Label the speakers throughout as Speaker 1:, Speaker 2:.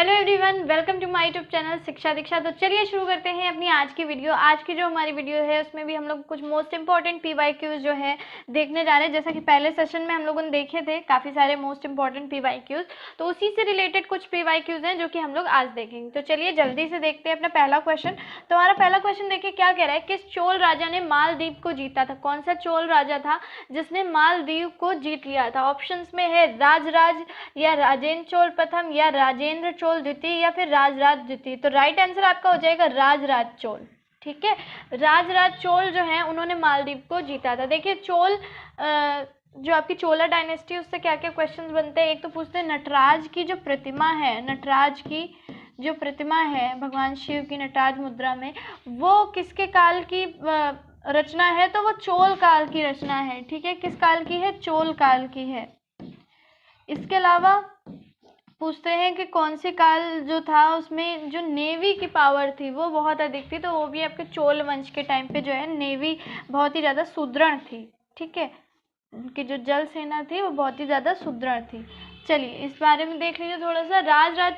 Speaker 1: Hello everyone, welcome to my YouTube channel Shiksha Diksha. तो चलिए शुरू करते हैं अपनी आज की वीडियो। आज की जो हमारी वीडियो है उसमें भी हम लोग कुछ मोस्ट इंपॉर्टेंट पीवाईक्यूज जो है देखने जा रहे हैं। जैसा कि पहले सेशन में हम लोगों ने देखे थे काफ़ी सारे मोस्ट इंपॉर्टेंट पीवाईक्यूज, तो उसी से रिलेटेड कुछ पीवाईक्यूज हैं जो कि हम लोग आज देखेंगे। तो चलिए जल्दी से देखते हैं अपना पहला क्वेश्चन। तो हमारा पहला क्वेश्चन देखिए क्या कह रहा है, किस चोल राजा ने मालदीव को जीता था? कौन सा चोल राजा था जिसने मालदीव को जीत लिया था? ऑप्शंस में है राजराज या राजेंद्र चोल प्रथम या राजेंद्र चोल द्वितीय या फिर राजराज द्वितीय। तो राइट आंसर आपका हो जाएगा राजराज चोल। ठीक है, राजराज चोल जो है उन्होंने मालदीव को जीता था। देखिए चोल जो आपकी चोला डायनेस्टी उससे क्या क्या क्वेश्चंस बनते हैं। एक तो पूछते हैं नटराज की जो प्रतिमा है, नटराज की जो प्रतिमा है भगवान शिव की नटराज मुद्रा में, वो किसके काल की रचना है? तो वो चोल काल की रचना है। ठीक है, किस काल की है? चोल काल की है। इसके अलावा पूछते हैं कि कौन सी काल जो था उसमें जो नेवी की पावर थी वो बहुत अधिक थी, तो वो भी आपके चोल वंश के टाइम पे जो है नेवी बहुत ही ज़्यादा सुदृढ़ थी। ठीक है, उनकी जो जल सेना थी वो बहुत ही ज़्यादा सुदृढ़ थी। चलिए इस बारे में देख लीजिए थोड़ा सा। राजराज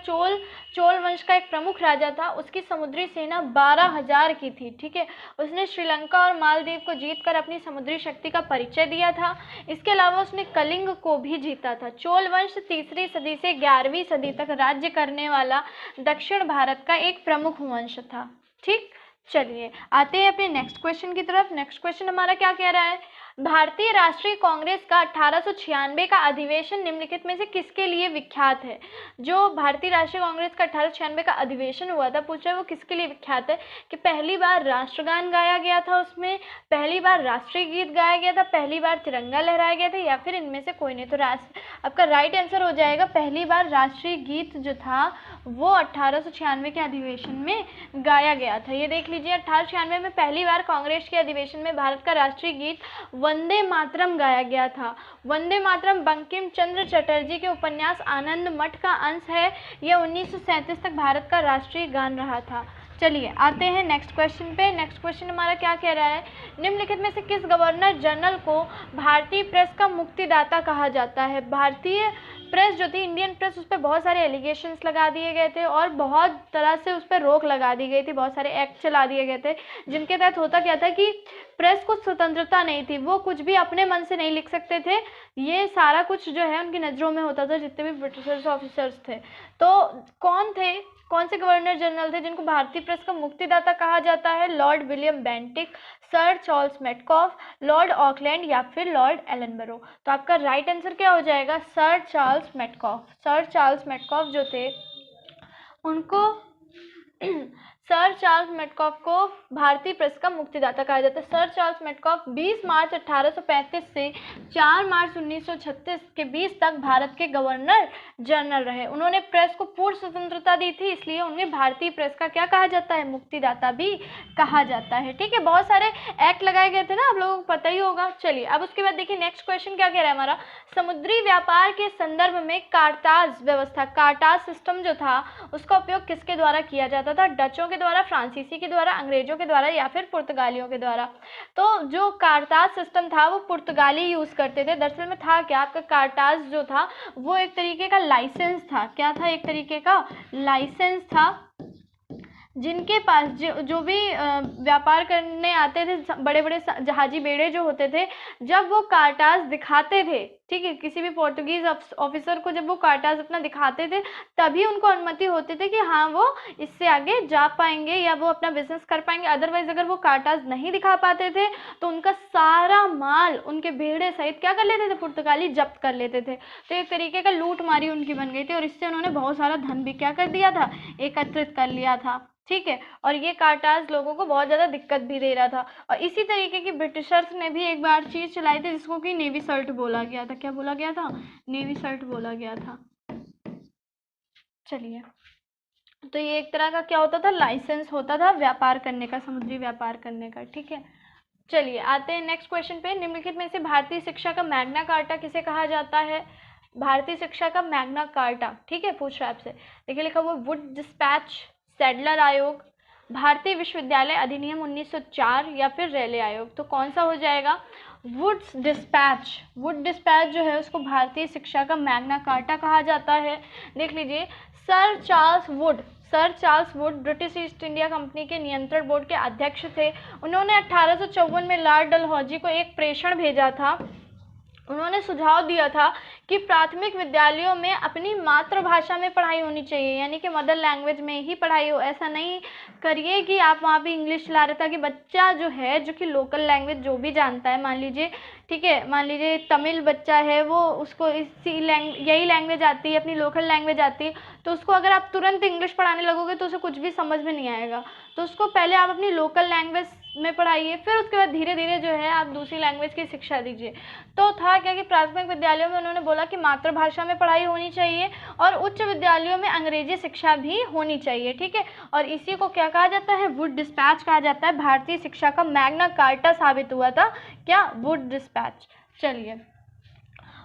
Speaker 1: चोल वंश का एक प्रमुख राजा था। उसकी समुद्री सेना 12,000 की थी। ठीक है, उसने श्रीलंका और मालदीव को जीतकर अपनी समुद्री शक्ति का परिचय दिया था। इसके अलावा उसने कलिंग को भी जीता था। चोल वंश 3री सदी से 11वीं सदी तक राज्य करने वाला दक्षिण भारत का एक प्रमुख वंश था। ठीक, चलिए आते हैं अपने नेक्स्ट क्वेश्चन की तरफ। नेक्स्ट क्वेश्चन हमारा क्या कह रहा है, भारतीय राष्ट्रीय कांग्रेस का 1896 का अधिवेशन निम्नलिखित में से किसके लिए विख्यात है? जो भारतीय राष्ट्रीय कांग्रेस का 1896 का अधिवेशन हुआ था, पूछ रहे हैं वो किसके लिए विख्यात है? कि पहली बार राष्ट्रगान गाया गया था उसमें, पहली बार राष्ट्रीय गीत गाया गया था, पहली बार तिरंगा लहराया गया था, या फिर इनमें से कोई नहीं। तो आपका राइट आंसर हो जाएगा पहली बार राष्ट्रीय गीत जो था वो 1896 के अधिवेशन में गाया गया था। ये देख लीजिए 1896 में पहली बार कांग्रेस के अधिवेशन में भारत का राष्ट्रीय गीत वंदे मातरम गाया गया था। वंदे मातरम बंकिम चंद्र चटर्जी के उपन्यास आनंद मठ का अंश है। यह 1937 तक भारत का राष्ट्रीय गान रहा था। चलिए आते हैं नेक्स्ट क्वेश्चन पे। नेक्स्ट क्वेश्चन हमारा क्या कह रहा है, निम्नलिखित में से किस गवर्नर जनरल को भारतीय प्रेस का मुक्तिदाता कहा जाता है? भारतीय प्रेस जो थी, इंडियन प्रेस, उस पर बहुत सारे एलिगेशंस लगा दिए गए थे और बहुत तरह से उस पर रोक लगा दी गई थी। बहुत सारे एक्ट चला दिए गए थे जिनके तहत होता क्या था कि प्रेस को स्वतंत्रता नहीं थी, वो कुछ भी अपने मन से नहीं लिख सकते थे। ये सारा कुछ जो है उनकी नज़रों में होता था, जितने भी ब्रिटिशर्स ऑफिसर्स थे। तो कौन से गवर्नर जनरल थे जिनको भारतीय प्रेस का मुक्तिदाता कहा जाता है? Lord William Bentinck, sir Charles Metcalfe, Lord Auckland या फिर लॉर्ड एलनबरो। तो आपका राइट आंसर क्या हो जाएगा? Sir Charles Metcalfe. Sir Charles Metcalfe जो थे उनको सर चार्ल्स मेटकॉफ को भारतीय प्रेस का मुक्तिदाता कहा जाता है। सर चार्ल्स मेटकॉफ 20 मार्च 1835 से 4 मार्च 1936 के बीच तक भारत के गवर्नर जनरल रहे। उन्होंने प्रेस को पूर्ण स्वतंत्रता दी थी, इसलिए उन्हें भारतीय प्रेस का क्या कहा जाता है? मुक्तिदाता भी कहा जाता है। ठीक है, बहुत सारे एक्ट लगाए गए थे ना, आप लोगों को पता ही होगा। चलिए अब उसके बाद देखिए नेक्स्ट क्वेश्चन क्या कह रहा है हमारा, समुद्री व्यापार के संदर्भ में कार्टाज व्यवस्था, कार्टाज सिस्टम जो था उसका उपयोग किसके द्वारा किया जाता था? डचों के द्वारा, फ्रांसीसी के द्वारा, अंग्रेजों के द्वारा या फिर पुर्तगालियों के द्वारा? तो जो कार्टाज सिस्टम था वो पुर्तगाली यूज करते थे। दरअसल में था क्या, आपका कार्टाज जो था वो एक तरीके का लाइसेंस था। क्या था? एक तरीके का लाइसेंस था। जिनके पास जो भी व्यापार करने आते थे, बड़े बड़े जहाजी बेड़े जो होते थे, जब वो कार्टाज दिखाते थे, ठीक है, किसी भी पोर्तुगीज ऑफिसर को जब वो कार्टाज अपना दिखाते थे तभी उनको अनुमति होती थी कि हाँ वो इससे आगे जा पाएंगे या वो अपना बिजनेस कर पाएंगे। अदरवाइज अगर वो कार्टाज नहीं दिखा पाते थे तो उनका सारा माल उनके बेड़े सहित क्या कर लेते थे? पुर्तगाली जब्त कर लेते थे। तो एक तरीके का लूट मारी उनकी बन गई थी और इससे उन्होंने बहुत सारा धन भी क्या कर दिया था? एकत्रित कर लिया था। ठीक है, और ये कार्टाज लोगों को बहुत ज़्यादा दिक्कत भी दे रहा था। और इसी तरीके की ब्रिटिशर्स ने भी एक बार चीज़ चलाई थी जिसको कि नेवी सर्ट बोला गया था। क्या बोला गया था? नेवी सर्ट बोला गया था। चलिए, तो ये एक तरह का क्या होता था? लाइसेंस होता था व्यापार करने का, समुद्री व्यापार करने का। ठीक है, चलिए आते हैं नेक्स्ट क्वेश्चन पे। निम्नलिखित में से भारतीय शिक्षा का मैग्ना कार्टा किसे कहा जाता है? भारतीय शिक्षा का मैग्ना कार्टा, ठीक है, पूछ रहा है आपसे। देखिए लिखा हुआ वुड डिस्पैच, सैडलर आयोग, भारतीय विश्वविद्यालय अधिनियम 1904 या फिर रेले आयोग। तो कौन सा हो जाएगा? Woods dispatch. वुड डिस्पैच जो है उसको भारतीय शिक्षा का मैग्ना कार्टा कहा जाता है। देख लीजिए sir Charles Wood British east India company के नियंत्रण बोर्ड के अध्यक्ष थे। उन्होंने 1854 में लॉर्ड डलहौजी को एक प्रेषण भेजा था। उन्होंने सुझाव दिया था कि प्राथमिक विद्यालयों में अपनी मातृभाषा में पढ़ाई होनी चाहिए, यानी कि मदर लैंग्वेज में ही पढ़ाई हो। ऐसा नहीं करिए कि आप वहाँ भी इंग्लिश ला रहे, ताकि बच्चा जो है, जो कि लोकल लैंग्वेज जो भी जानता है, मान लीजिए, ठीक है, मान लीजिए तमिल बच्चा है, वो उसको यही लैंग्वेज आती है, अपनी लोकल लैंग्वेज आती है, तो उसको अगर आप तुरंत इंग्लिश पढ़ाने लगोगे तो उसे कुछ भी समझ में नहीं आएगा। तो उसको पहले आप अपनी लोकल लैंग्वेज में पढ़ाइए, फिर उसके बाद धीरे धीरे जो है आप दूसरी लैंग्वेज की शिक्षा दीजिए। तो था क्या कि प्राथमिक विद्यालयों में उन्होंने बोला कि मातृभाषा में पढ़ाई होनी चाहिए और उच्च विद्यालयों में अंग्रेजी शिक्षा भी होनी चाहिए, ठीक है। और इसी को क्या कहा जाता है? वुड डिस्पैच कहा जाता है। भारतीय शिक्षा का मैग्ना कार्टा साबित हुआ था, क्या? Wood dispatch. चलिए,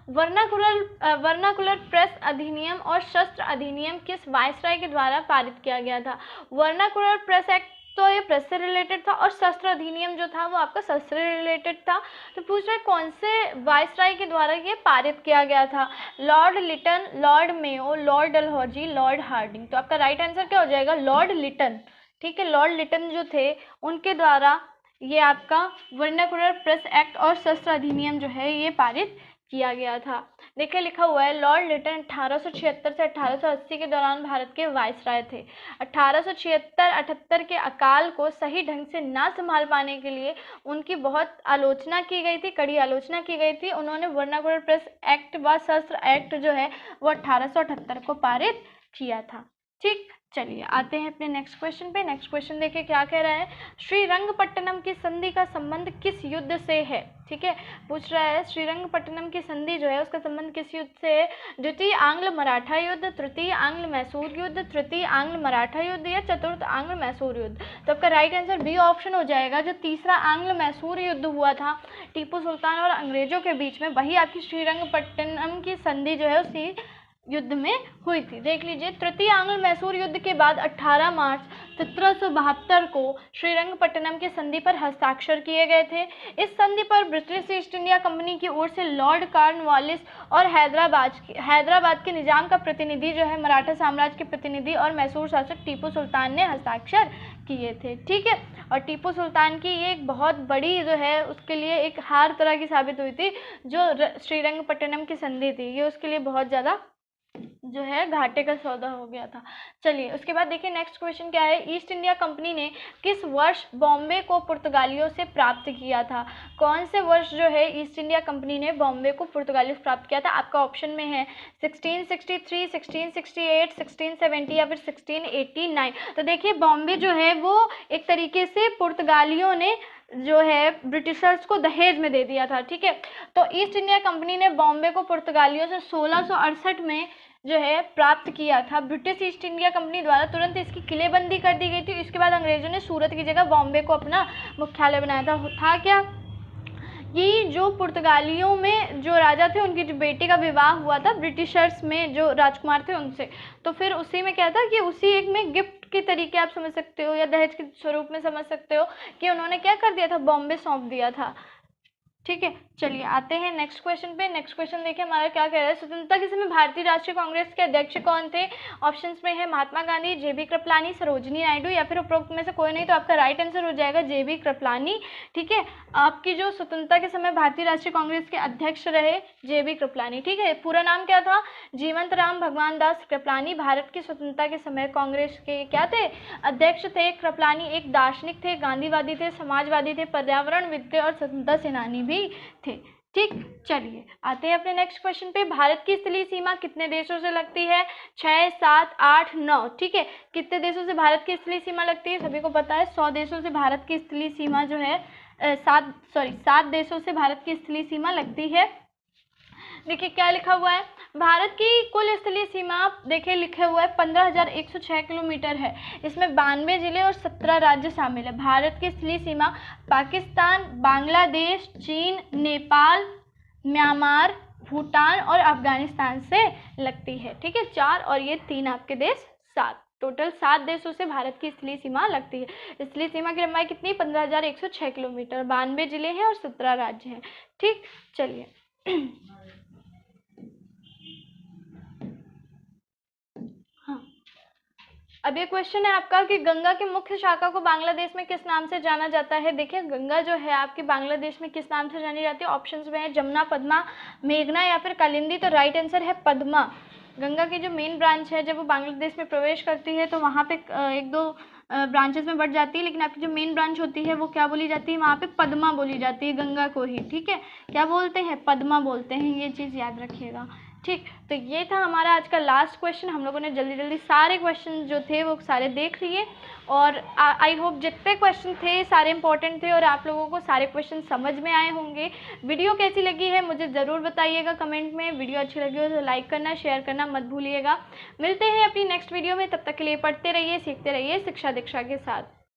Speaker 1: वर्नाकुलर प्रेस अधिनियम और शस्त्र अधिनियम किस वायसराय के द्वारा पारित किया गया था? वर्नाकुलर प्रेस एक्ट तो ये प्रेस से रिलेटेड था, और शस्त्र अधिनियम जो था वो आपका शस्त्र से रिलेटेड था। तो पूछ रहे कौन से वायसराय के द्वारा ये पारित किया गया था? Lord Lytton, Lord Mayo, Lord Dalhousie, Lord Hardinge. तो आपका राइट आंसर क्या हो जाएगा? लॉर्ड लिटन, ठीक है। लॉर्ड लिटन जो थे उनके द्वारा ये आपका वर्नाकुलर प्रेस एक्ट और शस्त्र अधिनियम जो है ये पारित किया गया था। देखिए लिखा हुआ है, लॉर्ड लिटन 1876 से 1880 के दौरान भारत के वायसराय थे। 1876-78 के अकाल को सही ढंग से ना संभाल पाने के लिए उनकी बहुत आलोचना की गई थी, कड़ी आलोचना की गई थी। उन्होंने वर्नाकुलर प्रेस एक्ट व शस्त्र एक्ट जो है वो 1878 को पारित किया था, ठीक। चलिए आते हैं अपने नेक्स्ट क्वेश्चन पे। नेक्स्ट क्वेश्चन देखिए क्या कह रहा है। श्रीरंगपट्टनम की संधि का संबंध किस युद्ध से है? ठीक है, पूछ रहा है श्रीरंगपट्टनम की संधि जो है उसका संबंध किस युद्ध से है? द्वितीय आंग्ल मराठा युद्ध, तृतीय आंग्ल मैसूर युद्ध, तृतीय आंग्ल मराठा युद्ध या चतुर्थ आंग्ल मैसूर युद्ध। तो आपका राइट आंसर बी ऑप्शन हो जाएगा। जो तीसरा आंग्ल मैसूर युद्ध हुआ था टीपू सुल्तान और अंग्रेजों के बीच में, वही आपकी श्रीरंगपट्टनम की संधि जो है उसी युद्ध में हुई थी। देख लीजिए, तृतीय आंग्ल मैसूर युद्ध के बाद 18 मार्च 1772 को श्रीरंगपट्टनम की संधि पर हस्ताक्षर किए गए थे। इस संधि पर ब्रिटिश ईस्ट इंडिया कंपनी की ओर से लॉर्ड कॉर्नवालिस और हैदराबाद के निजाम का प्रतिनिधि जो है, मराठा साम्राज्य के प्रतिनिधि और मैसूर शासक टीपू सुल्तान ने हस्ताक्षर किए थे, ठीक है। और टीपू सुल्तान की ये एक बहुत बड़ी जो है उसके लिए एक हार तरह की साबित हुई थी। जो श्रीरंगपट्टनम की संधि थी ये उसके लिए बहुत ज़्यादा जो है घाटे का सौदा हो गया था। चलिए उसके बाद देखिए नेक्स्ट क्वेश्चन क्या है। ईस्ट इंडिया कंपनी ने किस वर्ष बॉम्बे को पुर्तगालियों से प्राप्त किया था? कौन से वर्ष जो है ईस्ट इंडिया कंपनी ने बॉम्बे को पुर्तगालियों से प्राप्त किया था? आपका ऑप्शन में है 1663, 1668, 1670 या फिर 1689। तो देखिए बॉम्बे जो है वो एक तरीके से पुर्तगालियों ने जो है ब्रिटिशर्स को दहेज में दे दिया था, ठीक है। तो ईस्ट इंडिया कंपनी ने बॉम्बे को पुर्तगालियों से 1668 में जो है प्राप्त किया था। ब्रिटिश ईस्ट इंडिया कंपनी द्वारा तुरंत इसकी किलेबंदी कर दी गई थी। इसके बाद अंग्रेजों ने सूरत की जगह बॉम्बे को अपना मुख्यालय बनाया था क्या कि जो पुर्तगालियों में जो राजा थे उनकी जो बेटी का विवाह हुआ था ब्रिटिशर्स में जो राजकुमार थे उनसे, तो फिर उसी में क्या था कि उसी एक में गिफ्ट के तरीके आप समझ सकते हो या दहेज के स्वरूप में समझ सकते हो कि उन्होंने क्या कर दिया था, बॉम्बे सौंप दिया था, ठीक है। चलिए आते हैं नेक्स्ट क्वेश्चन पे। नेक्स्ट क्वेश्चन देखिए हमारा क्या कह रहा है। स्वतंत्रता के समय भारतीय राष्ट्रीय कांग्रेस के अध्यक्ष कौन थे? ऑप्शंस में है महात्मा गांधी, जेबी कृपलानी, सरोजिनी नायडू या फिर उपरोक्त में से कोई नहीं। तो आपका राइट आंसर हो जाएगा जेबी कृपलानी, ठीक है। आपकी जो स्वतंत्रता के समय भारतीय राष्ट्रीय कांग्रेस के अध्यक्ष रहे जेबी कृपलानी, ठीक है। पूरा नाम क्या था? जीवंत राम भगवान दास कृपलानी भारत की स्वतंत्रता के समय कांग्रेस के क्या थे? अध्यक्ष थे। कृपलानी एक दार्शनिक थे, गांधीवादी थे, समाजवादी थे, पर्यावरणविद थे और स्वतंत्रता सेनानी भी थे, ठीक। चलिए आते हैं अपने नेक्स्ट क्वेश्चन पे। भारत की स्थलीय सीमा कितने देशों से लगती है? 6, 7, 8, 9, ठीक है। कितने देशों से भारत की स्थलीय सीमा लगती है? सभी को पता है 100 देशों से भारत की स्थलीय सीमा जो है 7 देशों से भारत की स्थलीय सीमा लगती है। देखिए क्या लिखा हुआ है, भारत की कुल स्थलीय सीमा देखिए लिखे हुआ है 15,106 किलोमीटर है। इसमें 92 जिले और 17 राज्य शामिल है। भारत की स्थलीय सीमा पाकिस्तान, बांग्लादेश, चीन, नेपाल, म्यांमार, भूटान और अफगानिस्तान से लगती है, ठीक है। 4 और ये 3 आपके देश 7, टोटल 7 देशों से भारत की स्थलीय सीमा लगती है। स्थलीय सीमा की लंबाई कितनी? 15,106 किलोमीटर, 92 जिले हैं और 17 राज्य हैं, ठीक। चलिए हाँ अब ये क्वेश्चन है आपका कि गंगा की मुख्य शाखा को बांग्लादेश में किस नाम से जाना जाता है। देखिए गंगा जो है आपकी बांग्लादेश में किस नाम से जानी जाती है। ऑप्शंस में है जमुना, पद्मा, मेघना या फिर कालिंदी। तो राइट आंसर है पद्मा। गंगा की जो मेन ब्रांच है जब वो बांग्लादेश में प्रवेश करती है तो वहाँ पे एक दो ब्रांचेस में बढ़ जाती है, लेकिन आपकी जो मेन ब्रांच होती है वो क्या बोली जाती है, वहाँ पे पद्मा बोली जाती है गंगा को ही। ठीक है, क्या बोलते हैं, पद्मा बोलते हैं, ये चीज़ याद रखिएगा। ठीक, तो ये था हमारा आज का लास्ट क्वेश्चन। हम लोगों ने जल्दी जल्दी सारे क्वेश्चन जो थे वो सारे देख लिए, और आई होप जितने क्वेश्चन थे सारे इंपॉर्टेंट थे और आप लोगों को सारे क्वेश्चन समझ में आए होंगे। वीडियो कैसी लगी है मुझे ज़रूर बताइएगा कमेंट में। वीडियो अच्छी लगी हो तो लाइक करना, शेयर करना मत भूलिएगा। मिलते हैं अपनी नेक्स्ट वीडियो में, तब तक के लिए पढ़ते रहिए, सीखते रहिए शिक्षा दीक्षा के साथ।